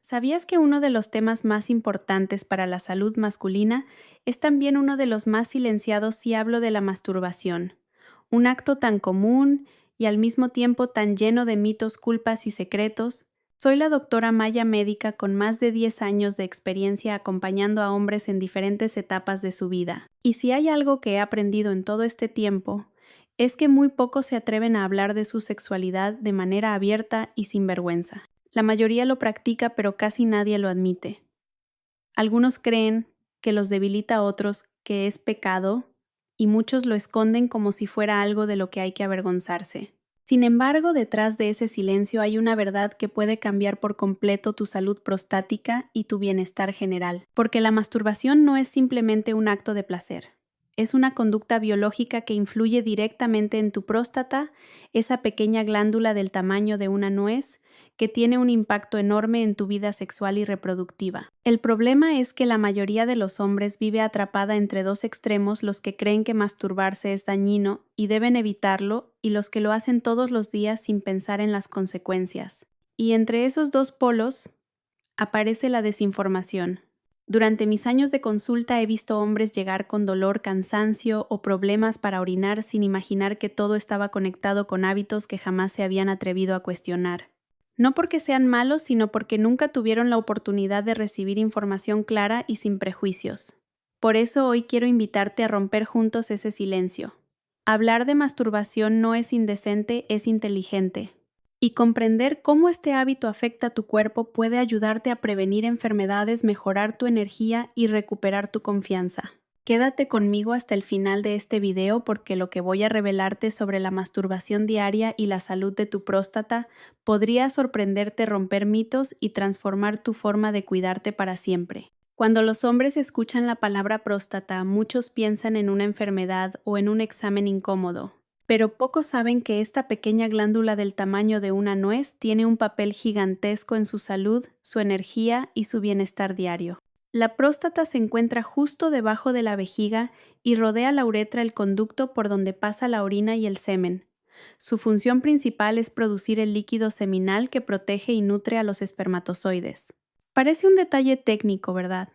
¿Sabías que uno de los temas más importantes para la salud masculina es también uno de los más silenciados si hablo de la masturbación? Un acto tan común y al mismo tiempo tan lleno de mitos, culpas y secretos. Soy la doctora Maya médica con más de 10 años de experiencia acompañando a hombres en diferentes etapas de su vida. Y si hay algo que he aprendido en todo este tiempo, es que muy pocos se atreven a hablar de su sexualidad de manera abierta y sin vergüenza. La mayoría lo practica, pero casi nadie lo admite. Algunos creen que los debilita a otros, que es pecado, y muchos lo esconden como si fuera algo de lo que hay que avergonzarse. Sin embargo, detrás de ese silencio hay una verdad que puede cambiar por completo tu salud prostática y tu bienestar general, porque la masturbación no es simplemente un acto de placer. Es una conducta biológica que influye directamente en tu próstata, esa pequeña glándula del tamaño de una nuez, que tiene un impacto enorme en tu vida sexual y reproductiva. El problema es que la mayoría de los hombres vive atrapada entre dos extremos, los que creen que masturbarse es dañino y deben evitarlo, y los que lo hacen todos los días sin pensar en las consecuencias. Y entre esos dos polos aparece la desinformación. Durante mis años de consulta he visto hombres llegar con dolor, cansancio o problemas para orinar sin imaginar que todo estaba conectado con hábitos que jamás se habían atrevido a cuestionar. No porque sean malos, sino porque nunca tuvieron la oportunidad de recibir información clara y sin prejuicios. Por eso hoy quiero invitarte a romper juntos ese silencio. Hablar de masturbación no es indecente, es inteligente. Y comprender cómo este hábito afecta a tu cuerpo puede ayudarte a prevenir enfermedades, mejorar tu energía y recuperar tu confianza. Quédate conmigo hasta el final de este video porque lo que voy a revelarte sobre la masturbación diaria y la salud de tu próstata podría sorprenderte, romper mitos y transformar tu forma de cuidarte para siempre. Cuando los hombres escuchan la palabra próstata, muchos piensan en una enfermedad o en un examen incómodo. Pero pocos saben que esta pequeña glándula del tamaño de una nuez tiene un papel gigantesco en su salud, su energía y su bienestar diario. La próstata se encuentra justo debajo de la vejiga y rodea la uretra, el conducto por donde pasa la orina y el semen. Su función principal es producir el líquido seminal que protege y nutre a los espermatozoides. Parece un detalle técnico, ¿verdad?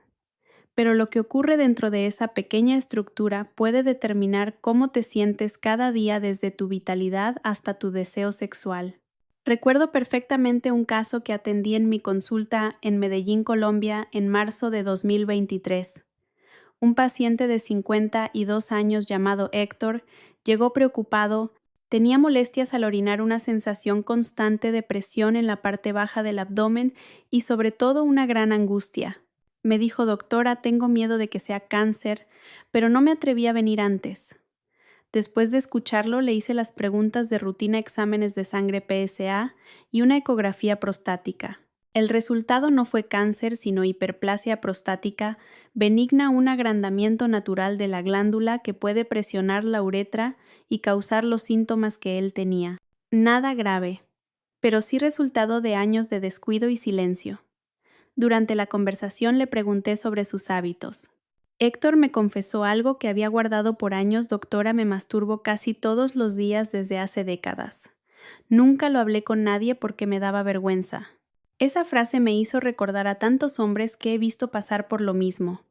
Pero lo que ocurre dentro de esa pequeña estructura puede determinar cómo te sientes cada día, desde tu vitalidad hasta tu deseo sexual. Recuerdo perfectamente un caso que atendí en mi consulta en Medellín, Colombia, en marzo de 2023. Un paciente de 52 años llamado Héctor llegó preocupado. Tenía molestias al orinar, una sensación constante de presión en la parte baja del abdomen y sobre todo una gran angustia. Me dijo: doctora, tengo miedo de que sea cáncer, pero no me atreví a venir antes. Después de escucharlo, le hice las preguntas de rutina, exámenes de sangre PSA y una ecografía prostática. El resultado no fue cáncer, sino hiperplasia prostática benigna, un agrandamiento natural de la glándula que puede presionar la uretra y causar los síntomas que él tenía. Nada grave, pero sí resultado de años de descuido y silencio. Durante la conversación le pregunté sobre sus hábitos. Héctor me confesó algo que había guardado por años: doctora, me masturbo casi todos los días desde hace décadas. Nunca lo hablé con nadie porque me daba vergüenza. Esa frase me hizo recordar a tantos hombres que he visto pasar por lo mismo.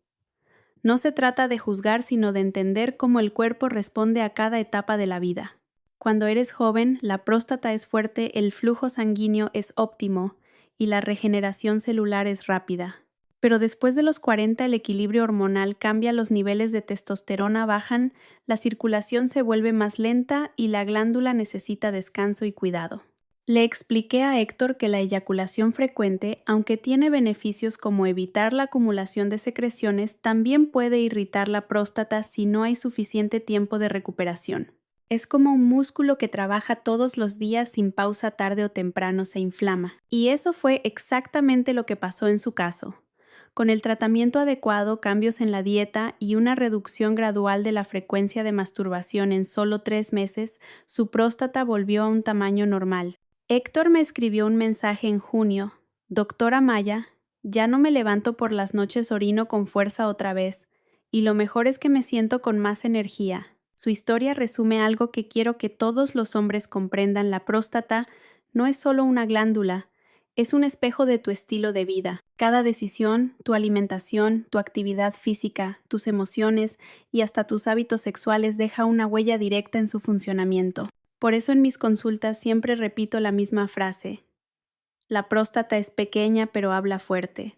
No se trata de juzgar, sino de entender cómo el cuerpo responde a cada etapa de la vida. Cuando eres joven, la próstata es fuerte, el flujo sanguíneo es óptimo y la regeneración celular es rápida. Pero después de los 40 el equilibrio hormonal cambia, los niveles de testosterona bajan, la circulación se vuelve más lenta y la glándula necesita descanso y cuidado. Le expliqué a Héctor que la eyaculación frecuente, aunque tiene beneficios como evitar la acumulación de secreciones, también puede irritar la próstata si no hay suficiente tiempo de recuperación. Es como un músculo que trabaja todos los días sin pausa, tarde o temprano se inflama. Y eso fue exactamente lo que pasó en su caso. Con el tratamiento adecuado, cambios en la dieta y una reducción gradual de la frecuencia de masturbación en solo 3 meses, su próstata volvió a un tamaño normal. Héctor me escribió un mensaje en junio: doctora Maya, ya no me levanto por las noches, orino con fuerza otra vez, y lo mejor es que me siento con más energía. Su historia resume algo que quiero que todos los hombres comprendan: la próstata no es solo una glándula, Es un espejo de tu estilo de vida. Cada decisión, tu alimentación, tu actividad física, tus emociones y hasta tus hábitos sexuales deja una huella directa en su funcionamiento. Por eso en mis consultas siempre repito la misma frase: la próstata es pequeña pero habla fuerte.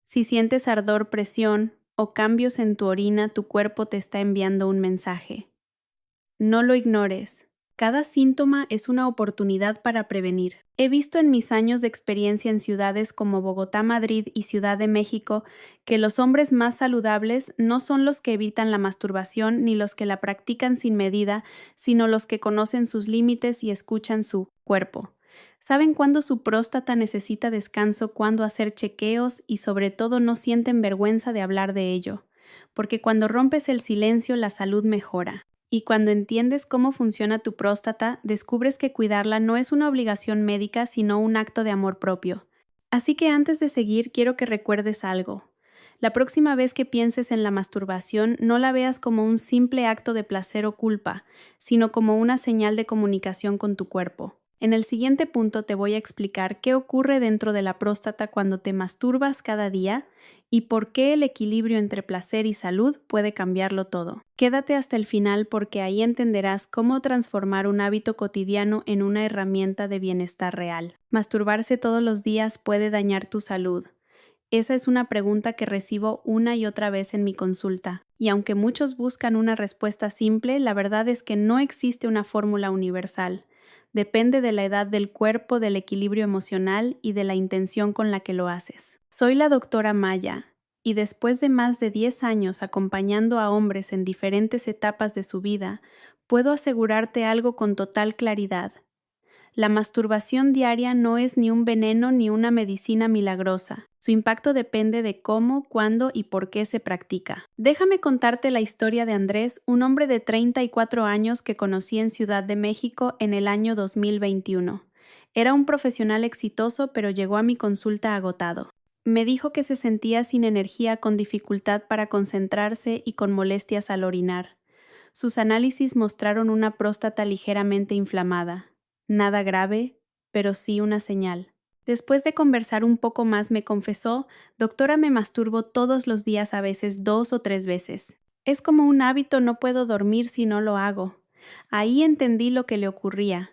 Si sientes ardor, presión o cambios en tu orina, tu cuerpo te está enviando un mensaje. No lo ignores. Cada síntoma es una oportunidad para prevenir. He visto en mis años de experiencia en ciudades como Bogotá, Madrid y Ciudad de México que los hombres más saludables no son los que evitan la masturbación ni los que la practican sin medida, sino los que conocen sus límites y escuchan su cuerpo. Saben cuándo su próstata necesita descanso, cuándo hacer chequeos y sobre todo no sienten vergüenza de hablar de ello, porque cuando rompes el silencio la salud mejora. Y cuando entiendes cómo funciona tu próstata, descubres que cuidarla no es una obligación médica, sino un acto de amor propio. Así que antes de seguir, quiero que recuerdes algo. La próxima vez que pienses en la masturbación, no la veas como un simple acto de placer o culpa, sino como una señal de comunicación con tu cuerpo. En el siguiente punto te voy a explicar qué ocurre dentro de la próstata cuando te masturbas cada día y por qué el equilibrio entre placer y salud puede cambiarlo todo. Quédate hasta el final porque ahí entenderás cómo transformar un hábito cotidiano en una herramienta de bienestar real. ¿Masturbarse todos los días puede dañar tu salud? Esa es una pregunta que recibo una y otra vez en mi consulta, y aunque muchos buscan una respuesta simple, la verdad es que no existe una fórmula universal. Depende de la edad del cuerpo, del equilibrio emocional y de la intención con la que lo haces. Soy la doctora Maya, y después de más de 10 años acompañando a hombres en diferentes etapas de su vida, puedo asegurarte algo con total claridad. La masturbación diaria no es ni un veneno ni una medicina milagrosa. Su impacto depende de cómo, cuándo y por qué se practica. Déjame contarte la historia de Andrés, un hombre de 34 años que conocí en Ciudad de México en el año 2021. Era un profesional exitoso, pero llegó a mi consulta agotado. Me dijo que se sentía sin energía, con dificultad para concentrarse y con molestias al orinar. Sus análisis mostraron una próstata ligeramente inflamada. Nada grave, pero sí una señal. Después de conversar un poco más me confesó: doctora, me masturbo todos los días, a veces 2 o 3 veces. Es como un hábito, no puedo dormir si no lo hago. Ahí entendí lo que le ocurría.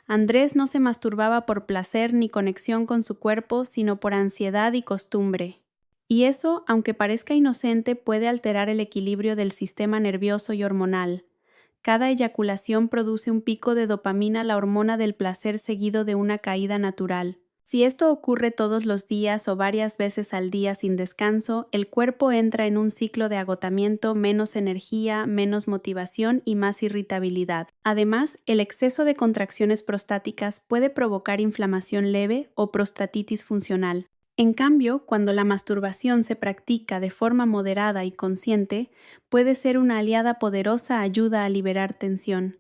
Andrés no se masturbaba por placer ni conexión con su cuerpo, sino por ansiedad y costumbre. Y eso, aunque parezca inocente, puede alterar el equilibrio del sistema nervioso y hormonal. Cada eyaculación produce un pico de dopamina, la hormona del placer, seguido de una caída natural. Si esto ocurre todos los días o varias veces al día sin descanso, el cuerpo entra en un ciclo de agotamiento, menos energía, menos motivación y más irritabilidad. Además, el exceso de contracciones prostáticas puede provocar inflamación leve o prostatitis funcional. En cambio, cuando la masturbación se practica de forma moderada y consciente, puede ser una aliada poderosa, ayuda a liberar tensión,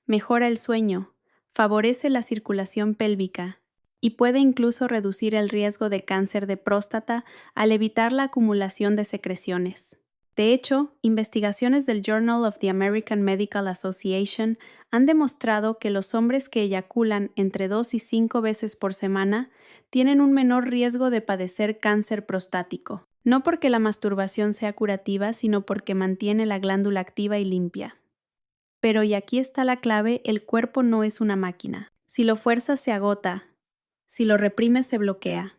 mejora el sueño, favorece la circulación pélvica y puede incluso reducir el riesgo de cáncer de próstata al evitar la acumulación de secreciones. De hecho, investigaciones del Journal of the American Medical Association han demostrado que los hombres que eyaculan entre 2 y 5 veces por semana tienen un menor riesgo de padecer cáncer prostático. No porque la masturbación sea curativa, sino porque mantiene la glándula activa y limpia. Pero, y aquí está la clave, el cuerpo no es una máquina. Si lo fuerzas se agota, si lo reprimes se bloquea.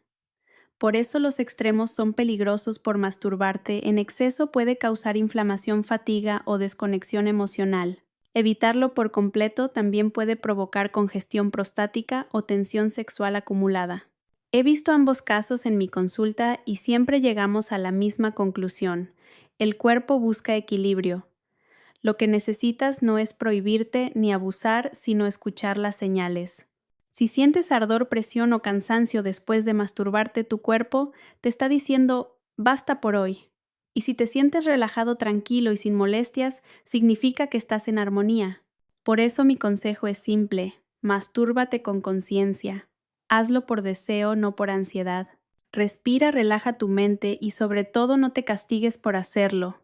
Por eso los extremos son peligrosos. Por masturbarte en exceso puede causar inflamación, fatiga o desconexión emocional. Evitarlo por completo también puede provocar congestión prostática o tensión sexual acumulada. He visto ambos casos en mi consulta y siempre llegamos a la misma conclusión. El cuerpo busca equilibrio. Lo que necesitas no es prohibirte ni abusar, sino escuchar las señales. Si sientes ardor, presión o cansancio después de masturbarte, tu cuerpo te está diciendo: basta por hoy. Y si te sientes relajado, tranquilo y sin molestias, significa que estás en armonía. Por eso mi consejo es simple: mastúrbate con conciencia. Hazlo por deseo, no por ansiedad. Respira, relaja tu mente y sobre todo no te castigues por hacerlo.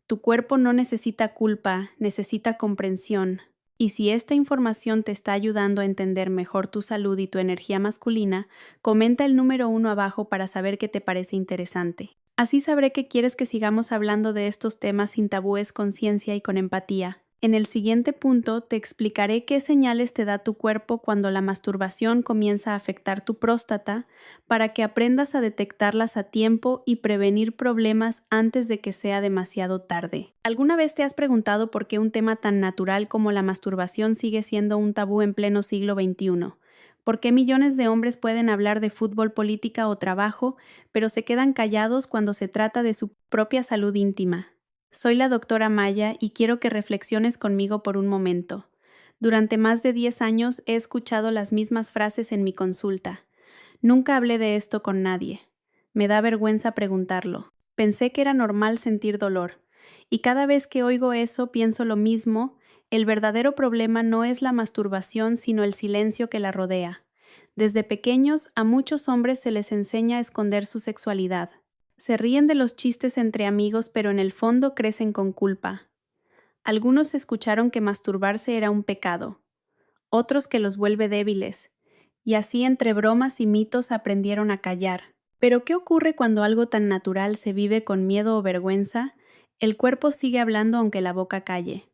Tu cuerpo no necesita culpa, necesita comprensión. Y si esta información te está ayudando a entender mejor tu salud y tu energía masculina, comenta el número 1 abajo para saber qué te parece interesante. Así sabré que quieres que sigamos hablando de estos temas sin tabúes, con ciencia y con empatía. En el siguiente punto te explicaré qué señales te da tu cuerpo cuando la masturbación comienza a afectar tu próstata para que aprendas a detectarlas a tiempo y prevenir problemas antes de que sea demasiado tarde. ¿Alguna vez te has preguntado por qué un tema tan natural como la masturbación sigue siendo un tabú en pleno siglo XXI? ¿Por qué millones de hombres pueden hablar de fútbol, política o trabajo, pero se quedan callados cuando se trata de su propia salud íntima? Soy la doctora Maya y quiero que reflexiones conmigo por un momento. Durante más de 10 años he escuchado las mismas frases en mi consulta. Nunca hablé de esto con nadie. Me da vergüenza preguntarlo. Pensé que era normal sentir dolor. Y cada vez que oigo eso pienso lo mismo. El verdadero problema no es la masturbación, sino el silencio que la rodea. Desde pequeños, a muchos hombres se les enseña a esconder su sexualidad. Se ríen de los chistes entre amigos, pero en el fondo crecen con culpa. Algunos escucharon que masturbarse era un pecado, otros que los vuelve débiles, y así entre bromas y mitos aprendieron a callar. Pero ¿qué ocurre cuando algo tan natural se vive con miedo o vergüenza? El cuerpo sigue hablando aunque la boca calle.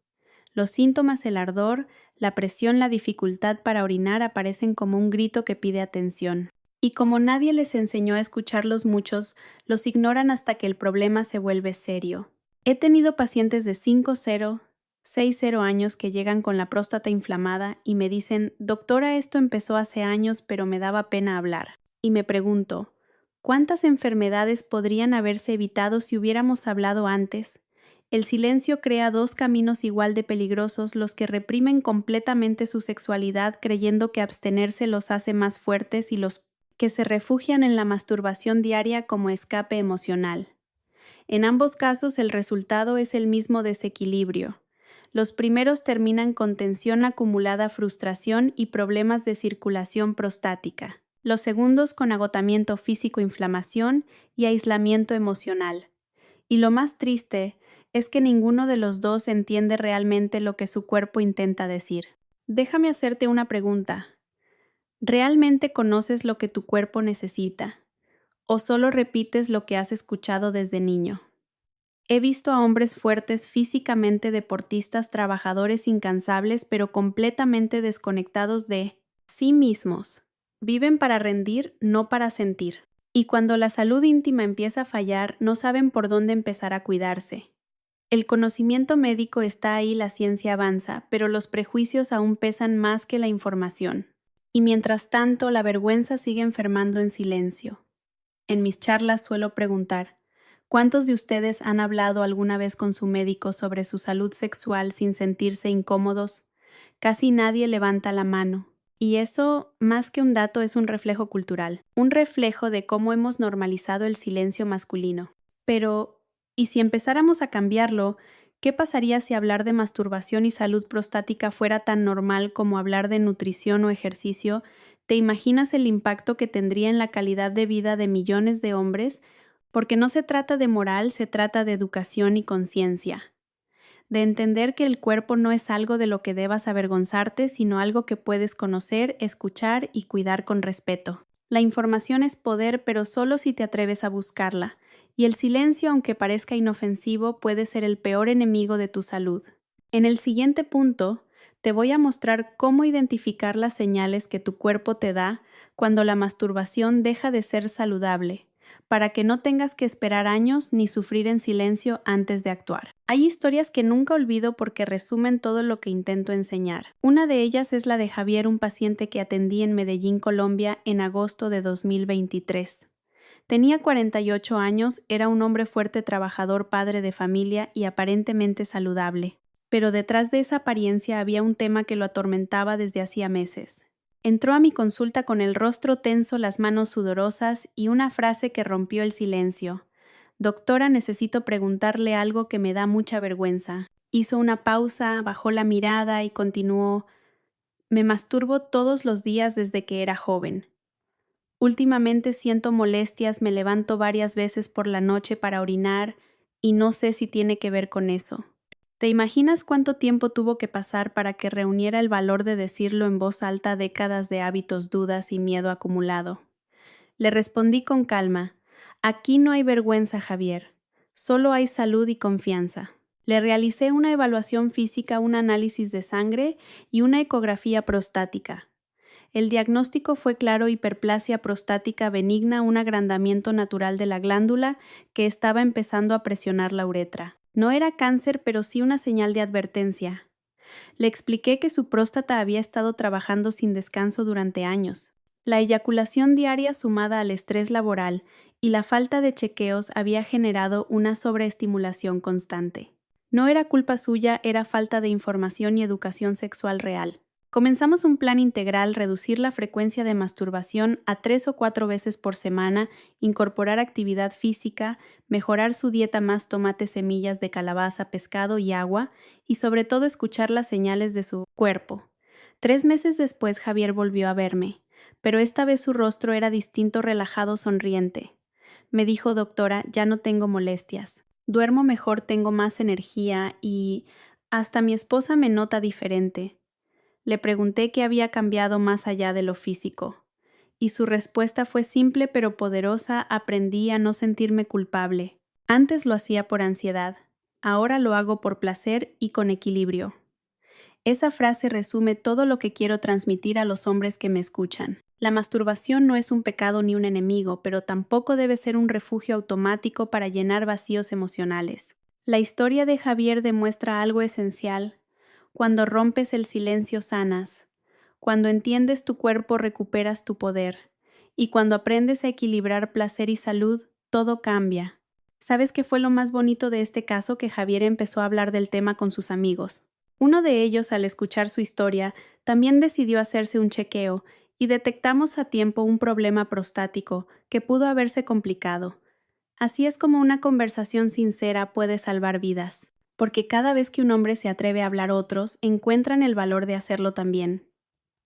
Los síntomas, el ardor, la presión, la dificultad para orinar aparecen como un grito que pide atención. Y como nadie les enseñó a escucharlos, muchos los ignoran hasta que el problema se vuelve serio. He tenido pacientes de 50, 60 años que llegan con la próstata inflamada y me dicen: doctora, esto empezó hace años, pero me daba pena hablar. Y me pregunto, ¿cuántas enfermedades podrían haberse evitado si hubiéramos hablado antes? El silencio crea dos caminos igual de peligrosos: los que reprimen completamente su sexualidad creyendo que abstenerse los hace más fuertes, y los que se refugian en la masturbación diaria como escape emocional. En ambos casos el resultado es el mismo desequilibrio. Los primeros terminan con tensión acumulada, frustración y problemas de circulación prostática. Los segundos con agotamiento físico, inflamación y aislamiento emocional. Y lo más triste es que ninguno de los dos entiende realmente lo que su cuerpo intenta decir. Déjame hacerte una pregunta. ¿Realmente conoces lo que tu cuerpo necesita? ¿O solo repites lo que has escuchado desde niño? He visto a hombres fuertes físicamente, deportistas, trabajadores incansables, pero completamente desconectados de sí mismos. Viven para rendir, no para sentir. Y cuando la salud íntima empieza a fallar, no saben por dónde empezar a cuidarse. El conocimiento médico está ahí, la ciencia avanza, pero los prejuicios aún pesan más que la información. Y mientras tanto, la vergüenza sigue enfermando en silencio. En mis charlas suelo preguntar: ¿cuántos de ustedes han hablado alguna vez con su médico sobre su salud sexual sin sentirse incómodos? Casi nadie levanta la mano. Y eso, más que un dato, es un reflejo cultural, un reflejo de cómo hemos normalizado el silencio masculino. Pero, ¿y si empezáramos a cambiarlo? ¿Qué pasaría si hablar de masturbación y salud prostática fuera tan normal como hablar de nutrición o ejercicio? ¿Te imaginas el impacto que tendría en la calidad de vida de millones de hombres? Porque no se trata de moral, se trata de educación y conciencia. De entender que el cuerpo no es algo de lo que debas avergonzarte, sino algo que puedes conocer, escuchar y cuidar con respeto. La información es poder, pero solo si te atreves a buscarla. Y el silencio, aunque parezca inofensivo, puede ser el peor enemigo de tu salud. En el siguiente punto, te voy a mostrar cómo identificar las señales que tu cuerpo te da cuando la masturbación deja de ser saludable, para que no tengas que esperar años ni sufrir en silencio antes de actuar. Hay historias que nunca olvido porque resumen todo lo que intento enseñar. Una de ellas es la de Javier, un paciente que atendí en Medellín, Colombia, en agosto de 2023. Tenía 48 años, era un hombre fuerte, trabajador, padre de familia y aparentemente saludable. Pero detrás de esa apariencia había un tema que lo atormentaba desde hacía meses. Entró a mi consulta con el rostro tenso, las manos sudorosas y una frase que rompió el silencio: doctora, necesito preguntarle algo que me da mucha vergüenza. Hizo una pausa, bajó la mirada y continuó: me masturbo todos los días desde que era joven. Últimamente siento molestias, me levanto varias veces por la noche para orinar y no sé si tiene que ver con eso. ¿Te imaginas cuánto tiempo tuvo que pasar para que reuniera el valor de decirlo en voz alta décadas de hábitos, dudas y miedo acumulado? Le respondí con calma: aquí no hay vergüenza, Javier, solo hay salud y confianza. Le realicé una evaluación física, un análisis de sangre y una ecografía prostática. El diagnóstico fue claro: hiperplasia prostática benigna, un agrandamiento natural de la glándula que estaba empezando a presionar la uretra. No era cáncer, pero sí una señal de advertencia. Le expliqué que su próstata había estado trabajando sin descanso durante años. La eyaculación diaria sumada al estrés laboral y la falta de chequeos había generado una sobreestimulación constante. No era culpa suya, era falta de información y educación sexual real. Comenzamos un plan integral: reducir la frecuencia de masturbación a 3 o 4 veces por semana, incorporar actividad física, mejorar su dieta, más tomate, semillas de calabaza, pescado y agua, y sobre todo escuchar las señales de su cuerpo. 3 meses después Javier volvió a verme, pero esta vez su rostro era distinto, relajado, sonriente. Me dijo: doctora, ya no tengo molestias. Duermo mejor, tengo más energía y hasta mi esposa me nota diferente. Le pregunté qué había cambiado más allá de lo físico, y su respuesta fue simple pero poderosa: aprendí a no sentirme culpable. Antes lo hacía por ansiedad, ahora lo hago por placer y con equilibrio. Esa frase resume todo lo que quiero transmitir a los hombres que me escuchan. La masturbación no es un pecado ni un enemigo, pero tampoco debe ser un refugio automático para llenar vacíos emocionales. La historia de Javier demuestra algo esencial: cuando rompes el silencio sanas, cuando entiendes tu cuerpo recuperas tu poder, y cuando aprendes a equilibrar placer y salud, todo cambia. ¿Sabes qué fue lo más bonito de este caso? Que Javier empezó a hablar del tema con sus amigos. Uno de ellos, al escuchar su historia, también decidió hacerse un chequeo y detectamos a tiempo un problema prostático que pudo haberse complicado. Así es como una conversación sincera puede salvar vidas, porque cada vez que un hombre se atreve a hablar, otros encuentran el valor de hacerlo también.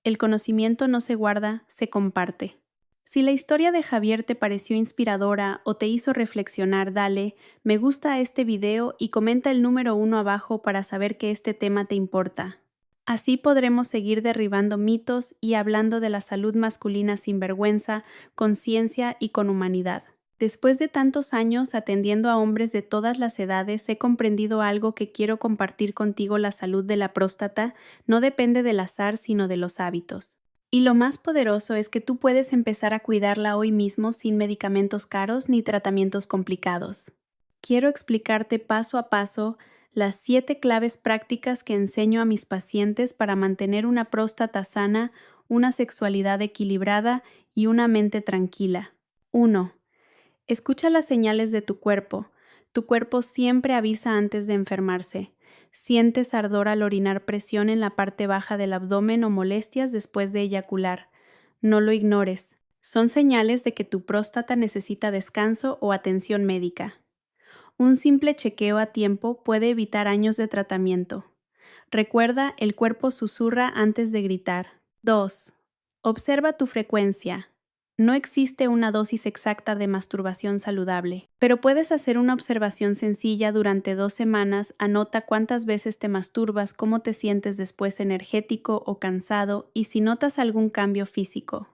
El conocimiento no se guarda, se comparte. Si la historia de Javier te pareció inspiradora o te hizo reflexionar, dale me gusta a este video y comenta el número 1 abajo para saber que este tema te importa. Así podremos seguir derribando mitos y hablando de la salud masculina sin vergüenza, con ciencia y con humanidad. Después de tantos años atendiendo a hombres de todas las edades, he comprendido algo que quiero compartir contigo: la salud de la próstata no depende del azar, sino de los hábitos. Y lo más poderoso es que tú puedes empezar a cuidarla hoy mismo, sin medicamentos caros ni tratamientos complicados. Quiero explicarte paso a paso las 7 claves prácticas que enseño a mis pacientes para mantener una próstata sana, una sexualidad equilibrada y una mente tranquila. 1. Escucha las señales de tu cuerpo. Tu cuerpo siempre avisa antes de enfermarse. ¿Sientes ardor al orinar, presión en la parte baja del abdomen o molestias después de eyacular? No lo ignores. Son señales de que tu próstata necesita descanso o atención médica. Un simple chequeo a tiempo puede evitar años de tratamiento. Recuerda, el cuerpo susurra antes de gritar. 2. Observa tu frecuencia. No existe una dosis exacta de masturbación saludable, pero puedes hacer una observación sencilla durante 2 semanas. Anota cuántas veces te masturbas, cómo te sientes después, energético o cansado, y si notas algún cambio físico.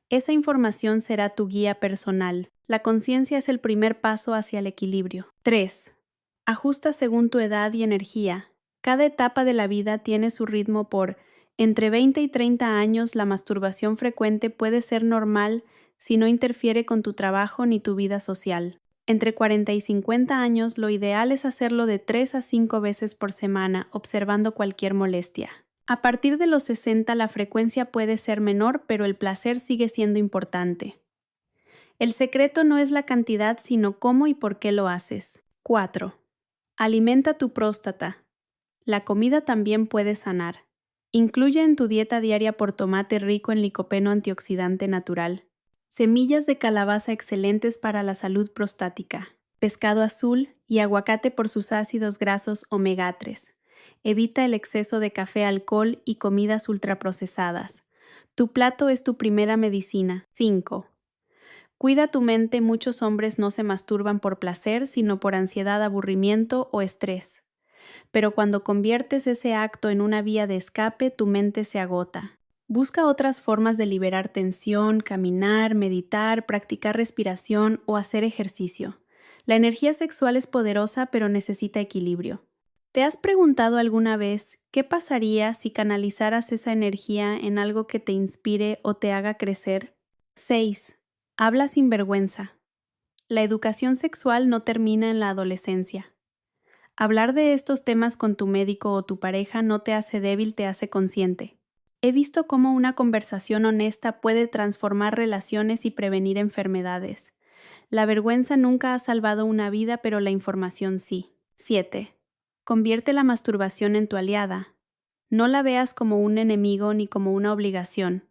Esa información será tu guía personal. La conciencia es el primer paso hacia el equilibrio. 3. Ajusta según tu edad y energía. Cada etapa de la vida tiene su ritmo. Entre 20 y 30 años, la masturbación frecuente puede ser normal si no interfiere con tu trabajo ni tu vida social. Entre 40 y 50 años, lo ideal es hacerlo de 3 a 5 veces por semana, observando cualquier molestia. A partir de los 60, la frecuencia puede ser menor, pero el placer sigue siendo importante. El secreto no es la cantidad, sino cómo y por qué lo haces. 4. Alimenta tu próstata. La comida también puede sanar. Incluye en tu dieta diaria por tomate rico en licopeno, antioxidante natural, semillas de calabaza excelentes para la salud prostática, pescado azul y aguacate por sus ácidos grasos omega 3. Evita el exceso de café, alcohol y comidas ultraprocesadas. Tu plato es tu primera medicina. 5. Cuida tu mente. Muchos hombres no se masturban por placer, sino por ansiedad, aburrimiento o estrés. pero cuando conviertes ese acto en una vía de escape, tu mente se agota. Busca otras formas de liberar tensión, caminar, meditar, practicar respiración o hacer ejercicio. La energía sexual es poderosa, pero necesita equilibrio. ¿Te has preguntado alguna vez qué pasaría si canalizaras esa energía en algo que te inspire o te haga crecer? 6. Habla sin vergüenza. La educación sexual no termina en la adolescencia. Hablar de estos temas con tu médico o tu pareja no te hace débil, te hace consciente. He visto cómo una conversación honesta puede transformar relaciones y prevenir enfermedades. La vergüenza nunca ha salvado una vida, pero la información sí. 7. Convierte la masturbación en tu aliada. No la veas como un enemigo ni como una obligación.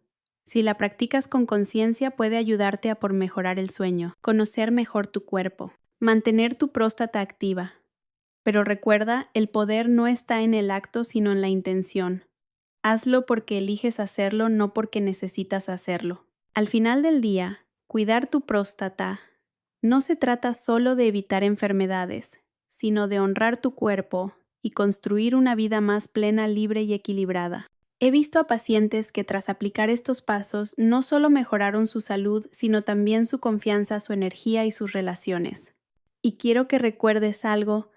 Si la practicas con conciencia, puede ayudarte a por mejorar el sueño, conocer mejor tu cuerpo, mantener tu próstata activa. Pero recuerda, el poder no está en el acto, sino en la intención. Hazlo porque eliges hacerlo, no porque necesitas hacerlo. Al final del día, cuidar tu próstata no se trata solo de evitar enfermedades, sino de honrar tu cuerpo y construir una vida más plena, libre y equilibrada. He visto a pacientes que tras aplicar estos pasos no solo mejoraron su salud, sino también su confianza, su energía y sus relaciones. Y quiero que recuerdes algo: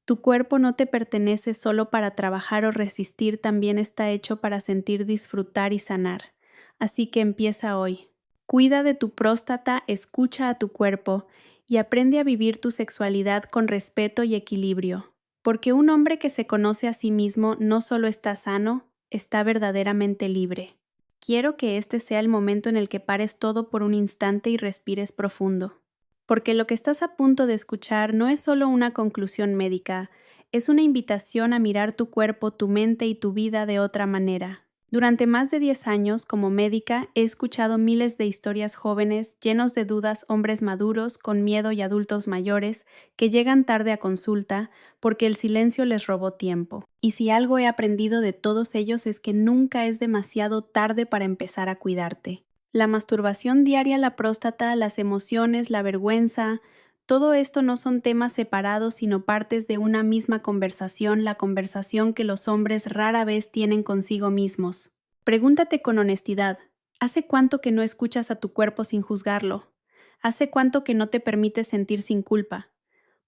tu cuerpo no te pertenece solo para trabajar o resistir, también está hecho para sentir, disfrutar y sanar. Así que empieza hoy. Cuida de tu próstata, escucha a tu cuerpo y aprende a vivir tu sexualidad con respeto y equilibrio. Porque un hombre que se conoce a sí mismo no solo está sano, está verdaderamente libre. Quiero que este sea el momento en el que pares todo por un instante y respires profundo. Porque lo que estás a punto de escuchar no es solo una conclusión médica, es una invitación a mirar tu cuerpo, tu mente y tu vida de otra manera. Durante más de 10 años, como médica, he escuchado miles de historias jóvenes, llenos de dudas, hombres maduros, con miedo y adultos mayores, que llegan tarde a consulta porque el silencio les robó tiempo. Y si algo he aprendido de todos ellos es que nunca es demasiado tarde para empezar a cuidarte. La masturbación diaria, la próstata, las emociones, la vergüenza, todo esto no son temas separados, sino partes de una misma conversación, la conversación que los hombres rara vez tienen consigo mismos. Pregúntate con honestidad: ¿hace cuánto que no escuchas a tu cuerpo sin juzgarlo? ¿Hace cuánto que no te permites sentir sin culpa?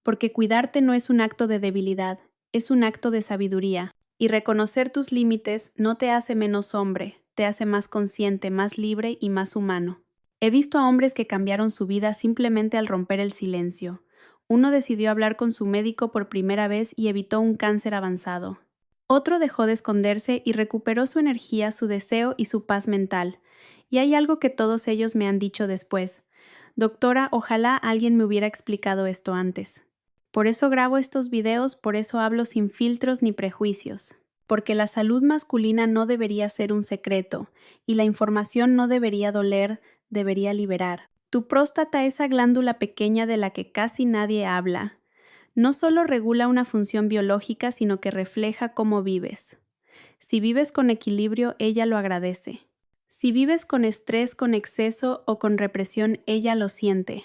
Porque cuidarte no es un acto de debilidad, es un acto de sabiduría. Y reconocer tus límites no te hace menos hombre, te hace más consciente, más libre y más humano. He visto a hombres que cambiaron su vida simplemente al romper el silencio. Uno decidió hablar con su médico por primera vez y evitó un cáncer avanzado. Otro dejó de esconderse y recuperó su energía, su deseo y su paz mental. Y hay algo que todos ellos me han dicho después: doctora, ojalá alguien me hubiera explicado esto antes. Por eso grabo estos videos, por eso hablo sin filtros ni prejuicios. Porque la salud masculina no debería ser un secreto, y la información no debería doler, debería liberar. Tu próstata, esa glándula pequeña de la que casi nadie habla, no solo regula una función biológica, sino que refleja cómo vives. Si vives con equilibrio, ella lo agradece. Si vives con estrés, con exceso o con represión, ella lo siente.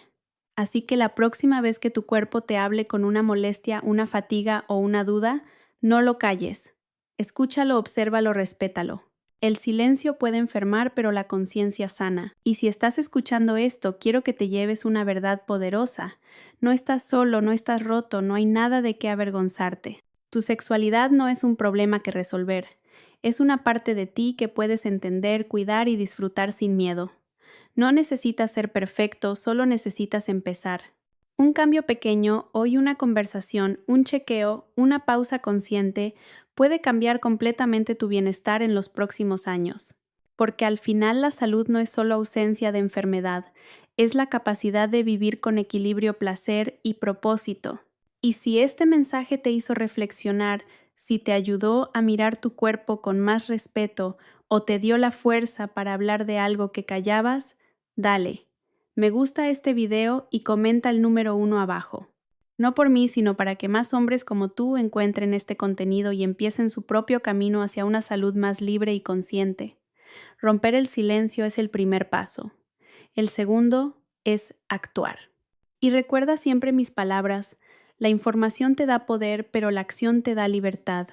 Así que la próxima vez que tu cuerpo te hable con una molestia, una fatiga o una duda, no lo calles. Escúchalo, obsérvalo, respétalo. El silencio puede enfermar, pero la conciencia sana. Y si estás escuchando esto, quiero que te lleves una verdad poderosa. No estás solo, no estás roto, no hay nada de qué avergonzarte. Tu sexualidad no es un problema que resolver. Es una parte de ti que puedes entender, cuidar y disfrutar sin miedo. No necesitas ser perfecto, solo necesitas empezar. Un cambio pequeño, hoy una conversación, un chequeo, una pausa consciente, puede cambiar completamente tu bienestar en los próximos años. Porque al final la salud no es solo ausencia de enfermedad, es la capacidad de vivir con equilibrio, placer y propósito. Y si este mensaje te hizo reflexionar, si te ayudó a mirar tu cuerpo con más respeto o te dio la fuerza para hablar de algo que callabas, dale. Me gusta este video y comenta el número 1 abajo. No por mí, sino para que más hombres como tú encuentren este contenido y empiecen su propio camino hacia una salud más libre y consciente. Romper el silencio es el primer paso. El segundo es actuar. Y recuerda siempre mis palabras: La información te da poder, pero la acción te da libertad.